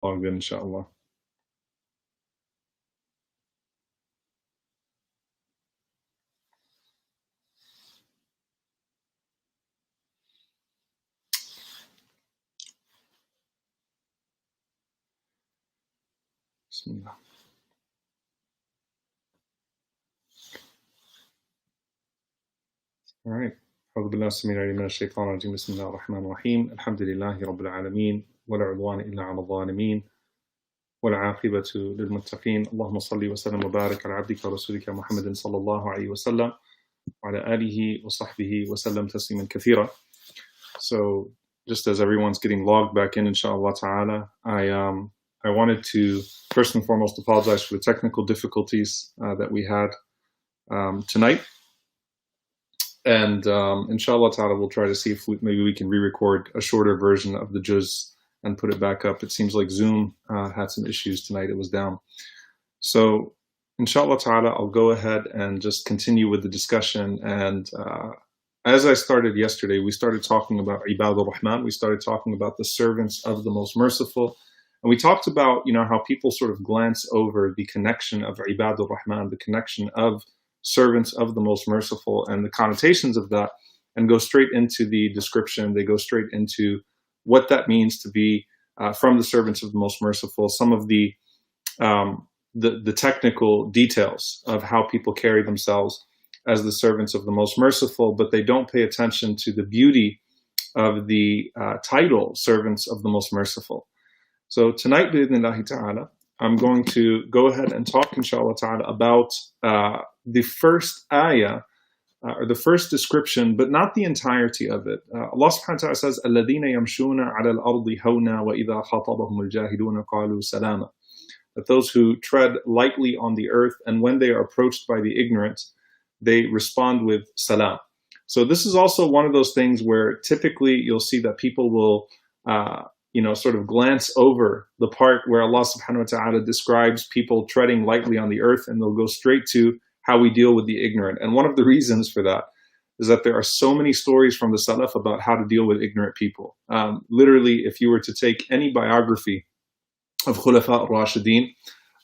All good, inshallah. Bismillah. All right. أعوذ بالله السميع العليم من الشيطان الرجيم بسم الله الرحمن الرحيم الحمد لله رب العالمين ولا عدوان إلا على الظالمين والعاقبة للمتقين اللهم صل وسلم وبارك على عبدك ورسولك محمد صلى الله عليه وسلم وعلى آله وصحبه وسلم تسليما كثيرا. So just as everyone's getting logged back in, inshallah ta'ala, I wanted to first and foremost apologize for the technical difficulties that we had tonight. And inshallah ta'ala, we'll try to see if maybe we can re-record a shorter version of the juz and put it back up. It seems like Zoom had some issues tonight. It was down. So inshallah ta'ala, I'll go ahead and just continue with the discussion. And as I started yesterday, we started talking about Ibadur Rahman. We started talking about the servants of the Most Merciful. And we talked about, how people sort of glance over the connection of Ibadur Rahman, the connection of servants of the Most Merciful and the connotations of that, and go straight into the description. They go straight into what that means to be from the servants of the Most Merciful, some of the technical details of how people carry themselves as the servants of the Most Merciful, but they don't pay attention to the beauty of the title, servants of the Most Merciful. So tonight, bi'idhnillahi ta'ala, I'm going to go ahead and talk, inshallah ta'ala, about the first ayah, or the first description, but not the entirety of it. Allah subhanahu wa ta'ala says, الَّذِينَ يَمْشُونَ عَلَى الْأَرْضِ هَوْنًا وَإِذَا خَاطَبَهُمُ الْجَاهِلُونَ قَالُوا سَلَامًا. That those who tread lightly on the earth, and when they are approached by the ignorant, they respond with salam. So this is also one of those things where typically you'll see that people will sort of glance over the part where Allah subhanahu wa ta'ala describes people treading lightly on the earth, and they'll go straight to how we deal with the ignorant. And one of the reasons for that is that there are so many stories from the Salaf about how to deal with ignorant people. Literally, if you were to take any biography of Khulafa al-Rashideen,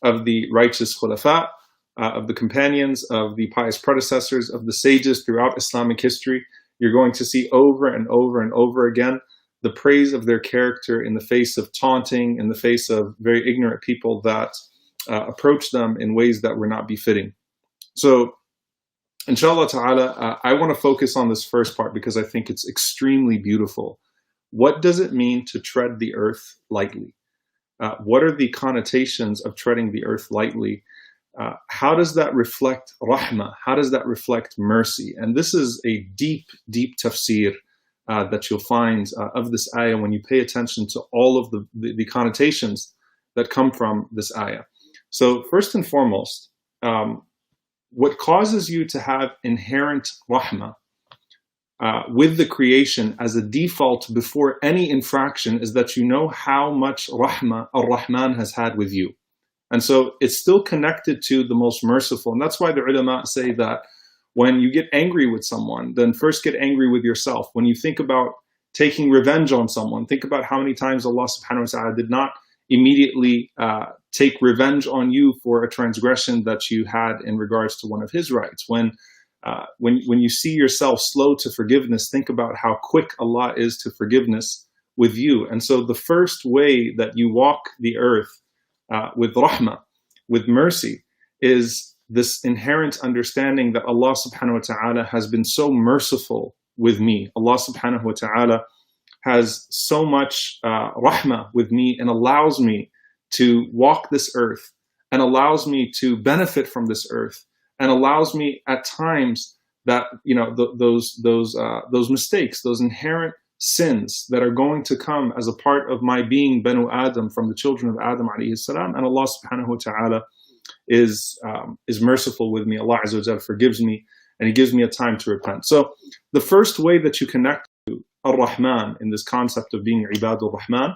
of the righteous Khulafa, of the companions, of the pious predecessors, of the sages throughout Islamic history, you're going to see over and over and over again the praise of their character in the face of taunting, in the face of very ignorant people that approach them in ways that were not befitting. So, inshallah ta'ala, I want to focus on this first part because I think it's extremely beautiful. What does it mean to tread the earth lightly? What are the connotations of treading the earth lightly? How does that reflect rahmah? How does that reflect mercy? And this is a deep, deep tafsir that you'll find of this ayah when you pay attention to all of the connotations that come from this ayah. So first and foremost, what causes you to have inherent rahmah with the creation as a default before any infraction is that you know how much rahmah ar-Rahman has had with you. And so it's still connected to the Most Merciful. And that's why the ulama say that when you get angry with someone, then first get angry with yourself. When you think about taking revenge on someone, think about how many times Allah subhanahu wa ta'ala did not immediately take revenge on you for a transgression that you had in regards to one of His rights. When you see yourself slow to forgiveness, think about how quick Allah is to forgiveness with you. And so the first way that you walk the earth with rahmah, with mercy, is this inherent understanding that Allah subhanahu wa ta'ala has been so merciful with me. Allah subhanahu wa ta'ala has so much rahmah with me and allows me to walk this earth and allows me to benefit from this earth and allows me at times that, those mistakes, those inherent sins that are going to come as a part of my being Banu Adam, from the children of Adam alayhi salam, and Allah subhanahu wa ta'ala is merciful with me. Allah Azza wa Jal forgives me and He gives me a time to repent. So the first way that you connect to Ar-Rahman in this concept of being Ibadur Rahman,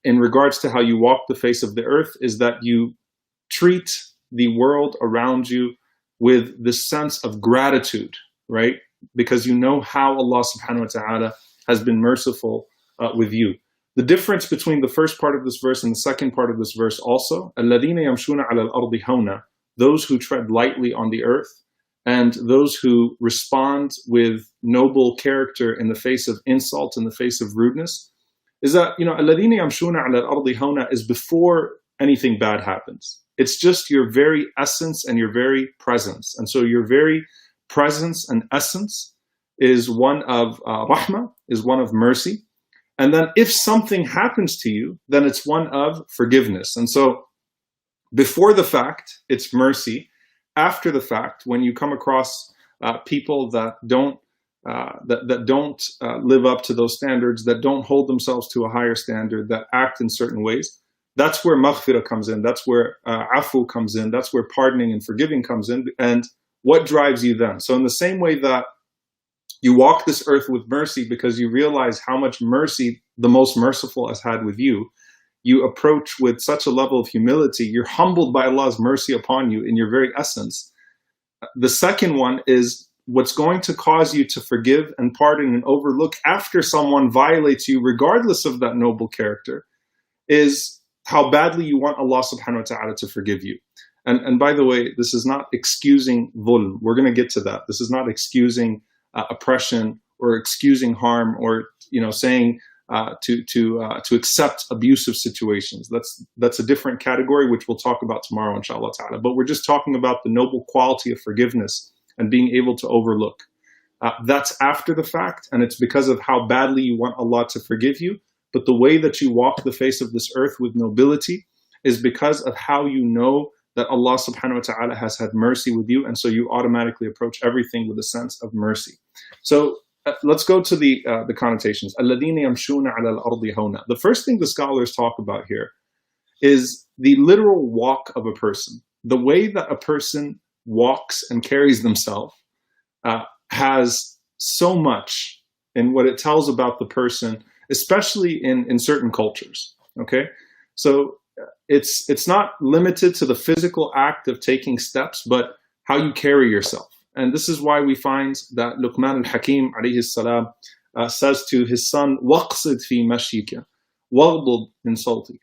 in regards to how you walk the face of the earth, is that you treat the world around you with this sense of gratitude, right? Because you know how Allah subhanahu wa ta'ala has been merciful with you. The difference between the first part of this verse and the second part of this verse also, الَّذِينَ يَمْشُونَ عَلَى الْأَرْضِ هَوْنًا, those who tread lightly on the earth, and those who respond with noble character in the face of insult, in the face of rudeness, is that, الَّذِينَ يَمْشُونَ عَلَى الْأَرْضِ هَوْنًا is before anything bad happens. It's just your very essence and your very presence. And so your very presence and essence is one of rahmah, is one of mercy. And then if something happens to you, then it's one of forgiveness. And so before the fact, it's mercy. After the fact, when you come across people that don't live up to those standards, that don't hold themselves to a higher standard, that act in certain ways, that's where maghfirah comes in. That's where afu comes in. That's where pardoning and forgiving comes in. And what drives you then? So in the same way that you walk this earth with mercy because you realize how much mercy the most merciful has had with you, you approach with such a level of humility. You're humbled by Allah's mercy upon you in your very essence. The second one is what's going to cause you to forgive and pardon and overlook after someone violates you, regardless of that noble character, is how badly you want Allah subhanahu wa ta'ala to forgive you. And by the way, this is not excusing dhulm. We're going to get to that. This is not excusing oppression or excusing harm or saying to accept abusive situations. That's a different category, which we'll talk about tomorrow, inshallah ta'ala. But we're just talking about the noble quality of forgiveness and being able to overlook. That's after the fact, and it's because of how badly you want Allah to forgive you. But the way that you walk the face of this earth with nobility is because of how you know that Allah subhanahu wa ta'ala has had mercy with you, and so you automatically approach everything with a sense of mercy. So let's go to the connotations. الَّذِينَ يَمْشُونَ عَلَى الْأَرْضِ هَوْنًا. The first thing the scholars talk about here is the literal walk of a person. The way that a person walks and carries themselves has so much in what it tells about the person, especially in certain cultures. Okay, so it's not limited to the physical act of taking steps, but how you carry yourself. And this is why we find that Luqman al-Hakim alayhi salam says to his son, وَقْصِدْ فِي مَشْيِكَ وَغْضُضْ مِنْ صَوْتِكَ.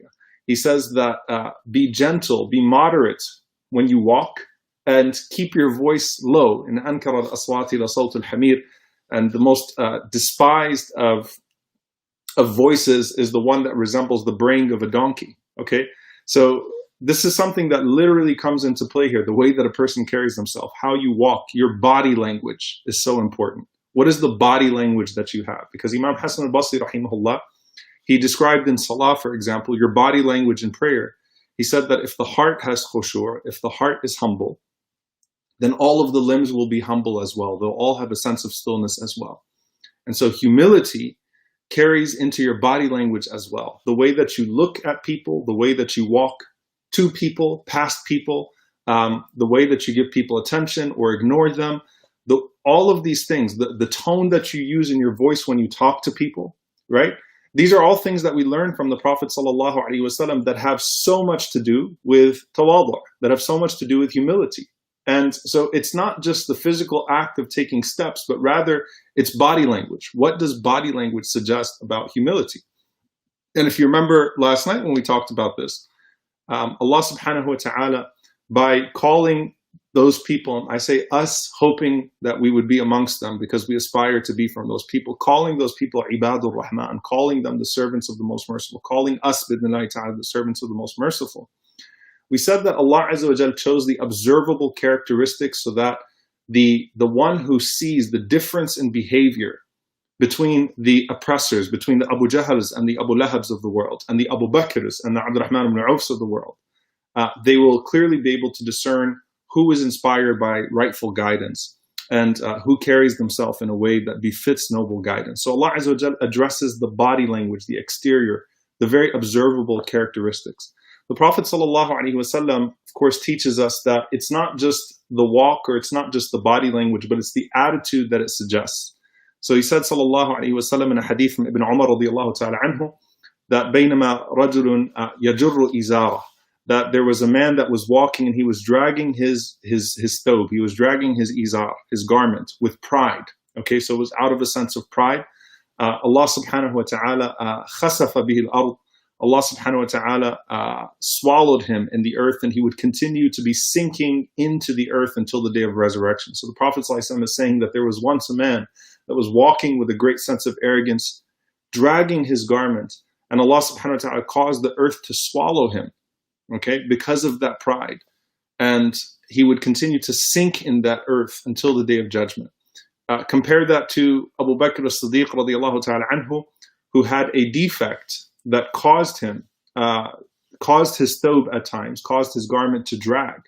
He says that be gentle, be moderate when you walk, and keep your voice low. In أَنْكَرَ الْأَصْوَاتِ لَصَوْتُ الْحَمِيرِ. And the most despised of voices is the one that resembles the braying of a donkey. Okay, so this is something that literally comes into play here. The way that a person carries themselves, how you walk, your body language is so important. What is the body language that you have? Because Imam Hassan al-Basri rahimahullah, he described in salah, for example, your body language in prayer. He said that if the heart has khushu', if the heart is humble, then all of the limbs will be humble as well. They'll all have a sense of stillness as well. And so humility carries into your body language as well. The way that you look at people, the way that you walk to people, past people, the way that you give people attention or ignore them, all of these things, the tone that you use in your voice when you talk to people, right? These are all things that we learn from the Prophet ﷺ that have so much to do with tawadu', that have so much to do with humility. And so it's not just the physical act of taking steps, but rather it's body language. What does body language suggest about humility? And if you remember last night when we talked about this, Allah subhanahu wa ta'ala, by calling those people, I say us, hoping that we would be amongst them because we aspire to be from those people, calling those people Ibadur Rahman, calling them the servants of the most merciful, calling us bidnillahi ta'ala the servants of the most merciful. We said that Allah Azza wa Jal chose the observable characteristics so that the one who sees the difference in behavior between the oppressors, between the Abu Jahals and the Abu Lahabs of the world, and the Abu Bakrs and the Abdurrahman ibn Aufs of the world, they will clearly be able to discern who is inspired by rightful guidance and who carries themselves in a way that befits noble guidance. So Allah Azza wa Jal addresses the body language, the exterior, the very observable characteristics. The Prophet ﷺ, of course, teaches us that it's not just the walk or it's not just the body language, but it's the attitude that it suggests. So he said, ﷺ, in a hadith from Ibn Umar radiallahu ta'ala anhu, that بينما رجل يجر إزارة, that there was a man that was walking and he was dragging his thobe, he was dragging his izar, his garment, with pride. Okay, so it was out of a sense of pride. Allah subhanahu wa ta'ala khasafa bihi al-ard. Allah subhanahu wa ta'ala swallowed him in the earth, and he would continue to be sinking into the earth until the day of resurrection. So the Prophet ﷺ is saying that there was once a man that was walking with a great sense of arrogance, dragging his garment, and Allah subhanahu wa ta'ala caused the earth to swallow him, okay, because of that pride. And he would continue to sink in that earth until the day of judgment. Compare that to Abu Bakr as-Siddiq radiallahu ta'ala anhu, who had a defect that caused him, caused his thobe at times, caused his garment to drag.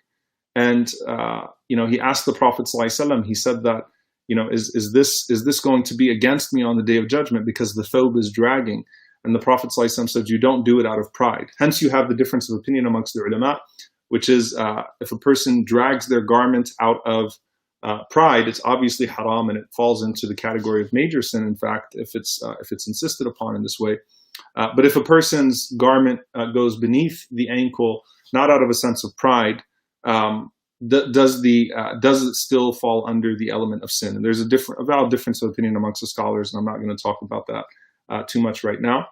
And, he asked the Prophet ﷺ, he said that, is this going to be against me on the day of judgment because the thobe is dragging? And the Prophet ﷺ said, you don't do it out of pride. Hence you have the difference of opinion amongst the ulama, which is if a person drags their garment out of pride, it's obviously haram, and it falls into the category of major sin, in fact, if it's insisted upon in this way. But if a person's garment goes beneath the ankle, not out of a sense of pride, does it still fall under the element of sin? And there's a valid difference of opinion amongst the scholars, and I'm not going to talk about that too much right now.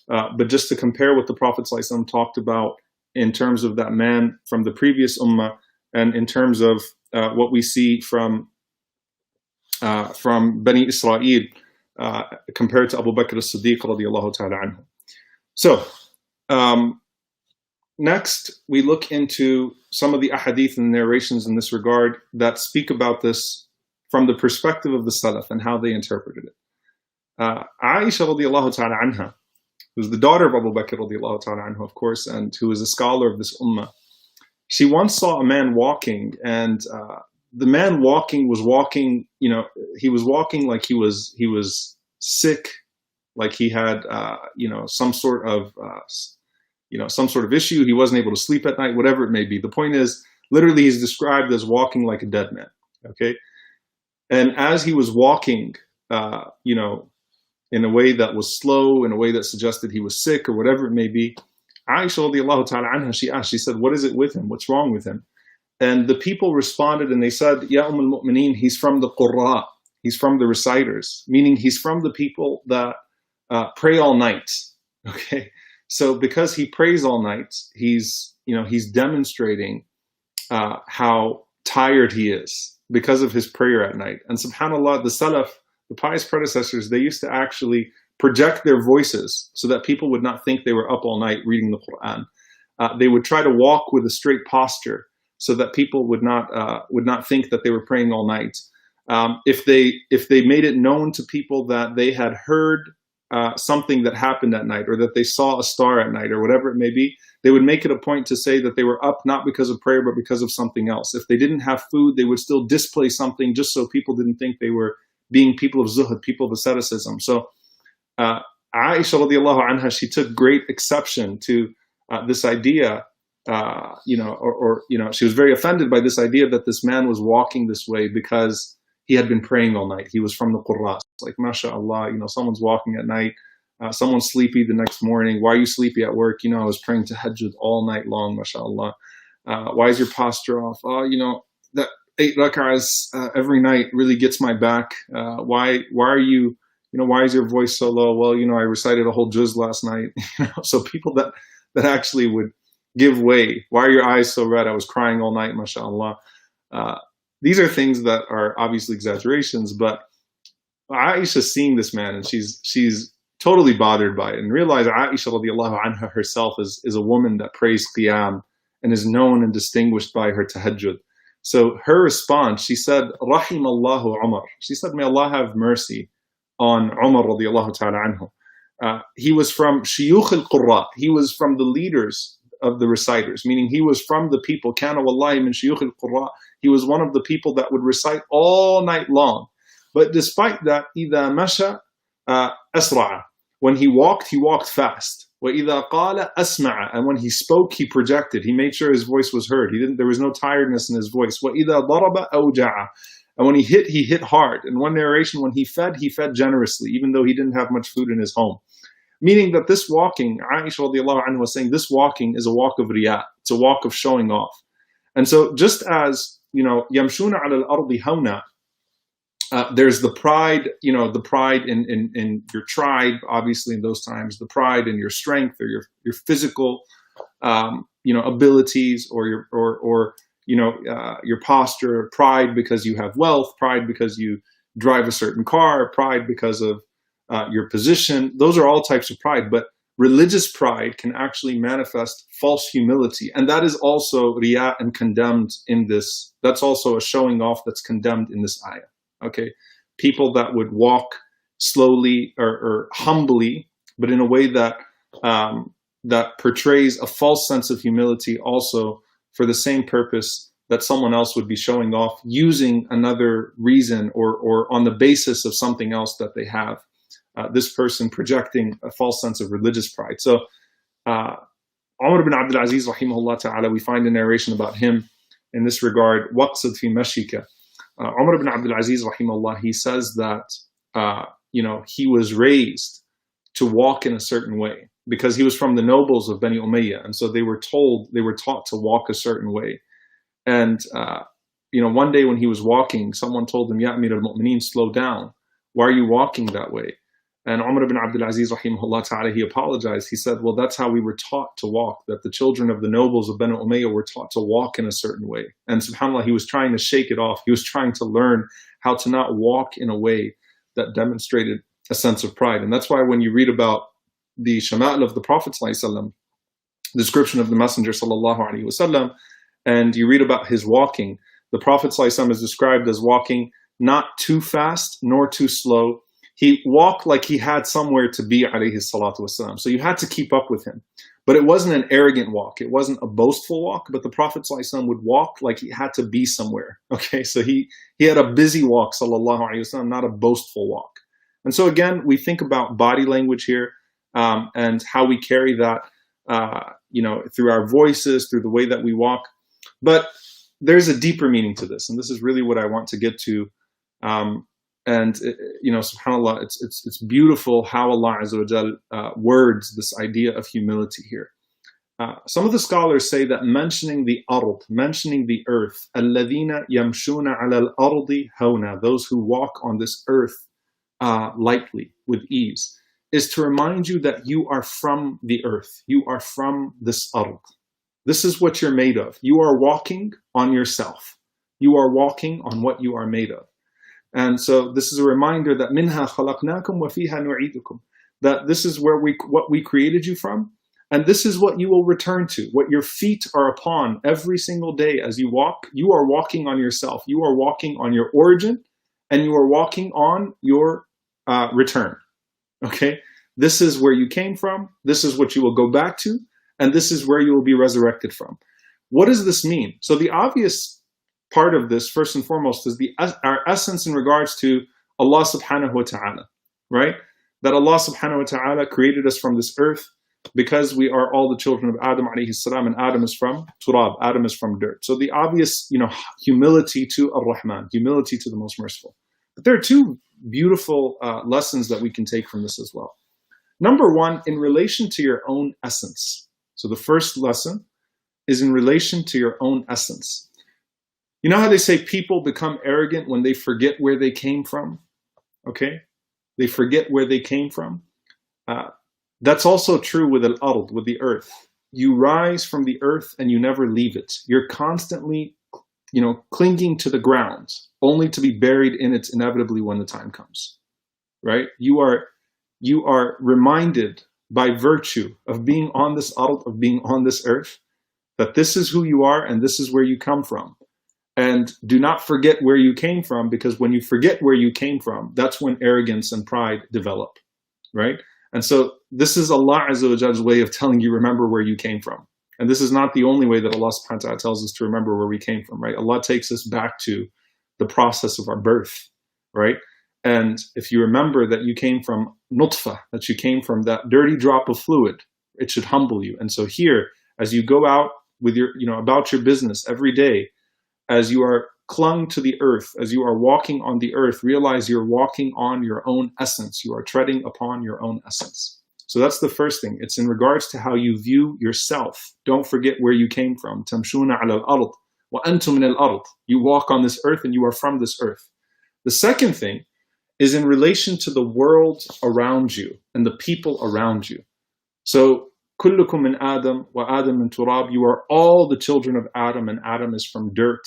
But just to compare what the Prophet ﷺ talked about in terms of that man from the previous ummah, and in terms of what we see from Bani Israel, compared to Abu Bakr as-Siddiq radiallahu ta'ala anhu. So, next we look into some of the ahadith and narrations in this regard that speak about this from the perspective of the Salaf and how they interpreted it. Aisha radiallahu ta'ala anha, who's the daughter of Abu Bakr radiallahu ta'ala anhu, of course, and who is a scholar of this ummah, she once saw a man walking, and the man was walking, he was walking like he was sick, like he had, some sort of issue. He wasn't able to sleep at night, whatever it may be. The point is, literally, he's described as walking like a dead man. Okay, and as he was walking, in a way that was slow, in a way that suggested he was sick or whatever it may be, Aisha radiallahu ta'ala anha, she asked, she said, what is it with him? What's wrong with him? And the people responded and they said, Ya al-Mu'mineen, he's from the Qurra, he's from the reciters, meaning he's from the people that pray all night. Okay, so because he prays all night, he's demonstrating how tired he is because of his prayer at night. And subhanAllah, the Salaf, the pious predecessors, they used to actually project their voices so that people would not think they were up all night reading the Quran. They would try to walk with a straight posture so that people would not think that they were praying all night. If they made it known to people that they had heard something that happened at night, or that they saw a star at night, or whatever it may be, they would make it a point to say that they were up not because of prayer, but because of something else. If they didn't have food, they would still display something just so people didn't think they were being people of zuhud, people of asceticism. So Aisha radiallahu anha, she took great exception to this idea, she was very offended by this idea that this man was walking this way because he had been praying all night. He was from the Qurra. It's like, mashallah, someone's walking at night, someone's sleepy the next morning. Why are you sleepy at work? I was praying tahajjud all night long, mashallah. Why is your posture off? That 8 rak'ahs every night really gets my back. Why are you, why is your voice so low? Well, I recited a whole juz last night. So people that actually would give way. Why are your eyes so red? I was crying all night, mashallah. These are things that are obviously exaggerations, but Aisha's seeing this man and she's totally bothered by it, and realize Aisha radiallahu anha herself is a woman that prays qiyam and is known and distinguished by her tahajjud. So her response, she said, Rahim Allahu Umar. She said, may Allah have mercy on Umar radiallahu ta'ala anhu. He was from Shuyukh al-Qurra. He was from the leaders of the reciters, meaning he was from the people, Kana wallahi min Shuyukh al-Qurra. He was one of the people that would recite all night long. But despite that, إِذَا مَشَى أَسْرَعَ. When he walked fast. وَإِذَا قَالَ أَسْمَعَ. And when he spoke, he projected. He made sure his voice was heard. There was no tiredness in his voice. وَإِذَا ضَرَبَ أَوْجَعَ. And when he hit hard. In one narration, when he fed generously, even though he didn't have much food in his home. Meaning that this walking, Aisha radiallahu anha was saying, this walking is a walk of riyah. It's a walk of showing off. And so just as, يَمْشُونَ عَلَى الْأَرْضِ هَوْنًا, There's the pride, the pride in your tribe, obviously in those times, the pride in your strength or your physical, abilities, or your posture, pride because you have wealth, pride because you drive a certain car, pride because of your position. Those are all types of pride, but religious pride can actually manifest false humility. And that is also riya and condemned in this. That's also a showing off that's condemned in this ayah. Okay, people that would walk slowly or humbly, but in a way that that portrays a false sense of humility, also for the same purpose that someone else would be showing off using another reason or on the basis of something else that they have. This person projecting a false sense of religious pride. So Umar ibn Abdul Aziz rahimahullah ta'ala, we find a narration about him in this regard. وَقْصِدْ فِي مَشِيكَ. Umar ibn Abdul Aziz rahimahullah, he says that he was raised to walk in a certain way because he was from the nobles of Bani Umayyah, and so they were taught to walk a certain way. And one day when he was walking, someone told him, "Ya Amir al-Mu'mineen, slow down. Why are you walking that way?" And Umar ibn Abdul Aziz rahimahullah ta'ala, he apologized. He said, well, that's how we were taught to walk, that the children of the nobles of Banu Umayyah were taught to walk in a certain way. And subhanAllah, he was trying to shake it off. He was trying to learn how to not walk in a way that demonstrated a sense of pride. And that's why when you read about the shama'il of the Prophet ﷺ, description of the Messenger ﷺ, and you read about his walking, the Prophet ﷺ is described as walking not too fast nor too slow. He walked like he had somewhere to be, alayhi salatu wasalam. So you had to keep up with him. But it wasn't an arrogant walk. It wasn't a boastful walk, but the Prophet ﷺ would walk like he had to be somewhere. Okay, so he had a busy walk, sallallahu alayhi wasallam, not a boastful walk. And so again, we think about body language here, and how we carry that, through our voices, through the way that we walk. But there's a deeper meaning to this, and this is really what I want to get to. SubhanAllah, it's beautiful how Allah Azza wa Jal words this idea of humility here. Some of the scholars say that mentioning the ard, mentioning the earth, الَّذِينَ يَمْشُونَ عَلَى الْأَرْضِ هَوْنًا, those who walk on this earth lightly, with ease, is to remind you that you are from the earth. You are from this ard. This is what you're made of. You are walking on yourself. You are walking on what you are made of. And so this is a reminder that minha khalaqnakum wa fiha nu'idukum, that this is what we created you from, and this is what you will return to. What your feet are upon every single day as you walk, you are walking on yourself. You are walking on your origin, and you are walking on your return. Okay? This is where you came from, this is what you will go back to, and this is where you will be resurrected from. What does this mean? So the obvious part of this, first and foremost, is our essence in regards to Allah subhanahu wa ta'ala, right? That Allah subhanahu wa ta'ala created us from this earth because we are all the children of Adam alayhi salam, and Adam is from turab, Adam is from dirt. So the obvious, humility to Ar-Rahman, humility to the Most Merciful. But there are two beautiful lessons that we can take from this as well. Number one, in relation to your own essence. So the first lesson is in relation to your own essence. You know how they say people become arrogant when they forget where they came from? Okay? They forget where they came from. That's also true with al-ard, with the earth. You rise from the earth and you never leave it. You're constantly, clinging to the ground, only to be buried in it inevitably when the time comes. Right? You are reminded by virtue of being on this ard, of being on this earth, that this is who you are and this is where you come from. And do not forget where you came from, because when you forget where you came from, that's when arrogance and pride develop, right? And so this is Allah Azza wa Jall's way of telling you, remember where you came from. And this is not the only way that Allah subhanahu wa ta'ala tells us to remember where we came from, right? Allah takes us back to the process of our birth, right? And if you remember that you came from nutfa, that you came from that dirty drop of fluid, it should humble you. And so here, as you go out with your, about your business every day, as you are clung to the earth, as you are walking on the earth, realize you're walking on your own essence. You are treading upon your own essence. So that's the first thing. It's in regards to how you view yourself. Don't forget where you came from. تَمْشُونَ عَلَى الْأَرْضِ وَأَنْتُمْ مِنَ الْأَرْضِ. You walk on this earth and you are from this earth. The second thing is in relation to the world around you and the people around you. So, كلكم من آدم وآدم من تراب. You are all the children of Adam, and Adam is from dirt.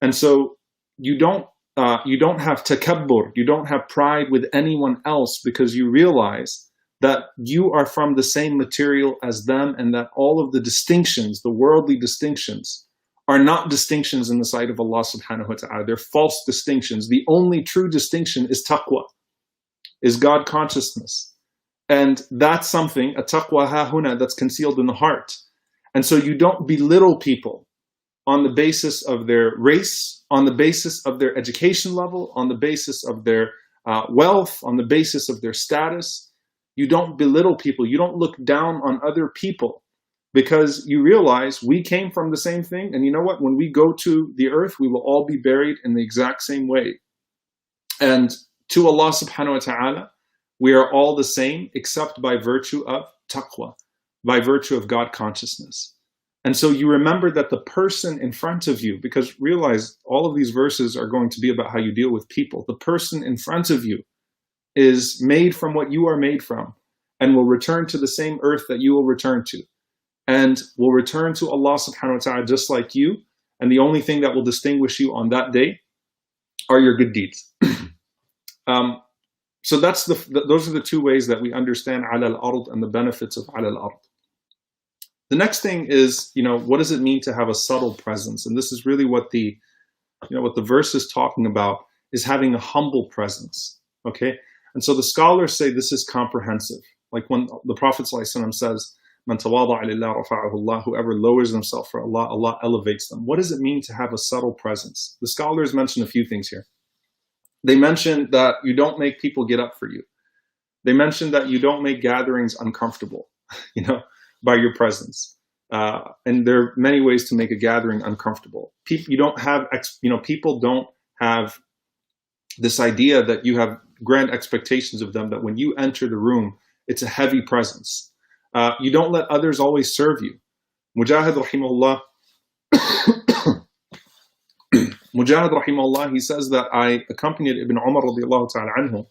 And so you don't have takabbur, you don't have pride with anyone else, because you realize that you are from the same material as them, and that all of the distinctions, the worldly distinctions, are not distinctions in the sight of Allah subhanahu wa ta'ala. They're false distinctions. The only true distinction is taqwa, is God consciousness. And that's something, a taqwa ha-huna, that's concealed in the heart. And so you don't belittle people on the basis of their race, on the basis of their education level, on the basis of their wealth, on the basis of their status. You don't belittle people. You don't look down on other people, because you realize we came from the same thing. And you know what? When we go to the earth, we will all be buried in the exact same way. And to Allah subhanahu wa ta'ala, we are all the same, except by virtue of taqwa, by virtue of God consciousness. And so you remember that the person in front of you, because realize all of these verses are going to be about how you deal with people. The person in front of you is made from what you are made from, and will return to the same earth that you will return to, and will return to Allah subhanahu wa ta'ala just like you. And the only thing that will distinguish you on that day are your good deeds. So that's those are the two ways that we understand ala al-ard and the benefits of ala al-ard. The next thing is, what does it mean to have a subtle presence? And this is really what the verse is talking about, is having a humble presence. Okay? And so the scholars say this is comprehensive. Like when the Prophet ﷺ says, "Man tawada'a lillah rafa'ahu Allah," whoever lowers themselves for Allah, Allah elevates them. What does it mean to have a subtle presence? The scholars mention a few things here. They mention that you don't make people get up for you. They mention that you don't make gatherings uncomfortable, by your presence. And there are many ways to make a gathering uncomfortable. People don't have this idea that you have grand expectations of them, that when you enter the room, it's a heavy presence. You don't let others always serve you. Mujahid rahimahullah, he says that I accompanied Ibn Umar radiallahu ta'ala anhu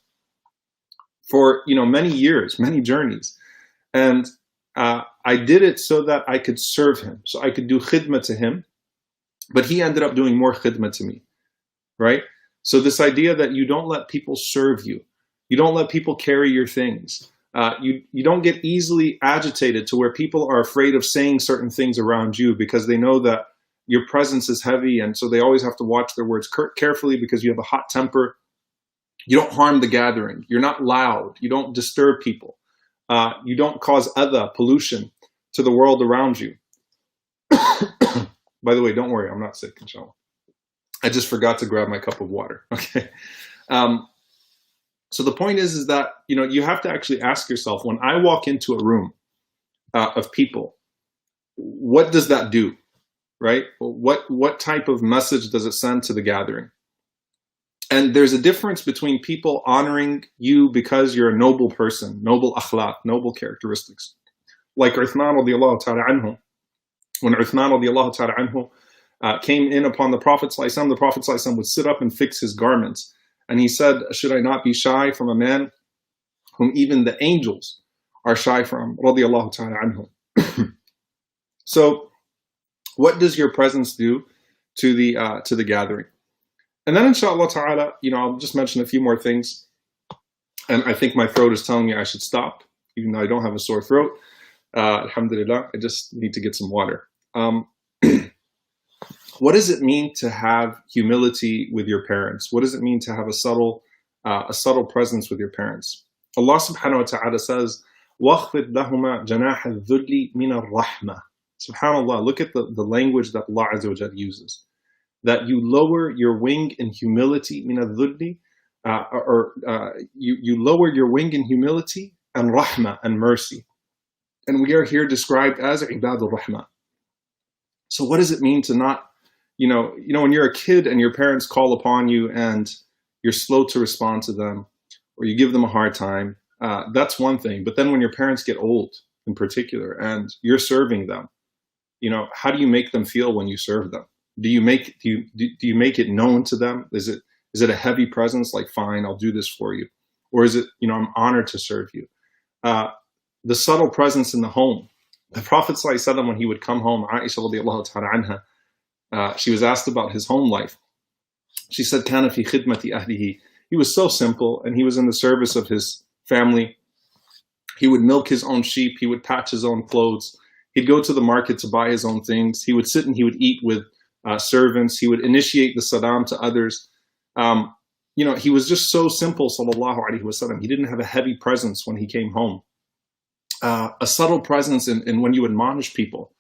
for many years, many journeys. And I did it so that I could serve him, so I could do khidmah to him, but he ended up doing more khidmah to me, right? So this idea that you don't let people serve you, you don't let people carry your things, you don't get easily agitated to where people are afraid of saying certain things around you because they know that your presence is heavy, and so they always have to watch their words carefully because you have a hot temper. You don't harm the gathering. You're not loud. You don't disturb people. You don't cause adha, pollution, to the world around you. By the way, don't worry, I'm not sick, inshallah. I just forgot to grab my cup of water. Okay. So the point is that you have to actually ask yourself, when I walk into a room of people, what does that do? Right? What type of message does it send to the gathering? And there's a difference between people honoring you because you're a noble person, noble akhlaq, noble characteristics. Like Uthman radiallahu ta'ala anhu. When Uthman radiallahu ta'ala anhu came in upon the Prophet ﷺ, the Prophet ﷺ would sit up and fix his garments. And he said, "Should I not be shy from a man whom even the angels are shy from?" Radiallahu ta'ala anhu. So, what does your presence do to the gathering? And then inshallah ta'ala, I'll just mention a few more things. And I think my throat is telling me I should stop, even though I don't have a sore throat. Alhamdulillah, I just need to get some water. What does it mean to have humility with your parents? What does it mean to have a subtle presence with your parents? Allah subhanahu wa ta'ala says, وَاخْفِضْ لَهُمَا جَنَاحَ الذُّلِّ مِنَ الرَّحْمَةِ. SubhanAllah, look at the language that Allah Azza wa Jal uses. That you lower your wing in humility, min al-dhulli, you lower your wing in humility and rahmah and mercy. And we are here described as ibadur rahmah. So what does it mean to not, when you're a kid and your parents call upon you and you're slow to respond to them, or you give them a hard time, that's one thing. But then when your parents get old, in particular, and you're serving them, how do you make them feel when you serve them? Do you make it known to them? Is it Is it a heavy presence, like, fine, I'll do this for you? Or is it, I'm honored to serve you? The subtle presence in the home. The Prophet ﷺ, when he would come home, Aisha radiallahu ta'ala anha, she was asked about his home life. She said, "Kana fi khidmati ahlihi." He was so simple, and he was in the service of his family. He would milk his own sheep. He would patch his own clothes. He'd go to the market to buy his own things. He would sit and he would eat with servants. He would initiate the salam to others. He was just so simple, sallallahu alaihi wasallam. He didn't have a heavy presence when he came home. A subtle presence in when you admonish people.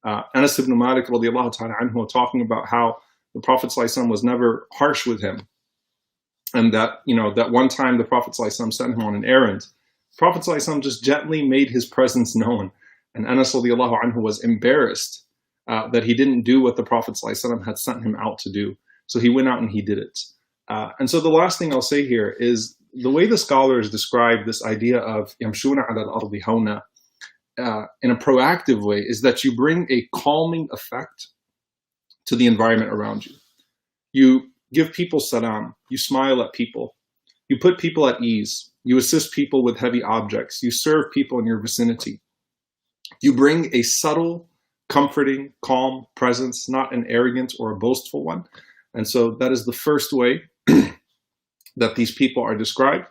Anas ibn Malik radiallahu ta'ala anhu talking about how the Prophet ﷺ was never harsh with him. And that, that one time the Prophet ﷺ sent him on an errand. The Prophet ﷺ just gently made his presence known. And Anas radiallahu anhu was embarrassed that he didn't do what the Prophet ﷺ had sent him out to do. So he went out and he did it. And so the last thing I'll say here is the way the scholars describe this idea of yamshuna ala al-ardi hawna in a proactive way is that you bring a calming effect to the environment around you. You give people salam, you smile at people, you put people at ease, you assist people with heavy objects, you serve people in your vicinity. You bring a subtle, comforting, calm presence, not an arrogant or a boastful one. And so that is the first way that these people are described.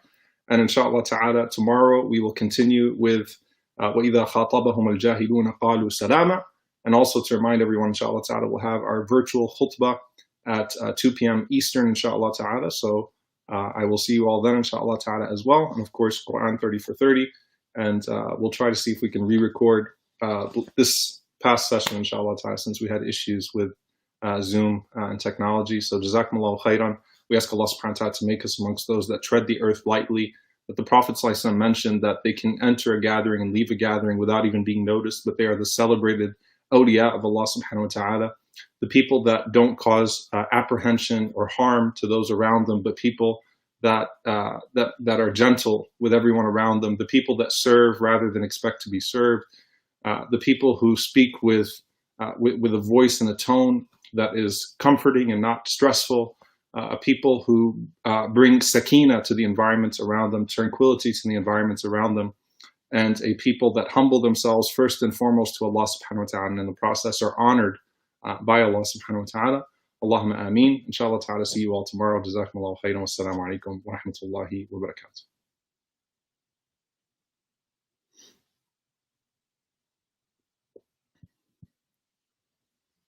And inshallah ta'ala, tomorrow we will continue with وَإِذَا خَاطَبَهُمُ الْجَاهِلُونَ قَالُوا سَلَامًا. And also to remind everyone, inshallah ta'ala, we'll have our virtual khutbah at 2 p.m. Eastern, inshallah ta'ala. So I will see you all then, inshallah ta'ala, as well. And of course, Quran 30 for 30. And we'll try to see if we can re-record this past session, inshallah ta'ala, since we had issues with Zoom and technology. So jazakumullahu khairan. We ask Allah subhanahu wa ta'ala to make us amongst those that tread the earth lightly. That the Prophet ﷺ mentioned that they can enter a gathering and leave a gathering without even being noticed, but they are the celebrated awliya of Allah subhanahu wa ta'ala. The people that don't cause apprehension or harm to those around them, but people that are gentle with everyone around them. The people that serve rather than expect to be served. The people who speak with a voice and a tone that is comforting and not stressful. People who bring sakina to the environments around them, tranquility to the environments around them, and a people that humble themselves first and foremost to Allah subhanahu wa ta'ala, and in the process are honored by Allah subhanahu wa ta'ala. Allahumma ameen. Inshallah ta'ala, see you all tomorrow. Jazakumullahu khairan. Wassalamu alaikum wa rahmatullahi wa barakatuh.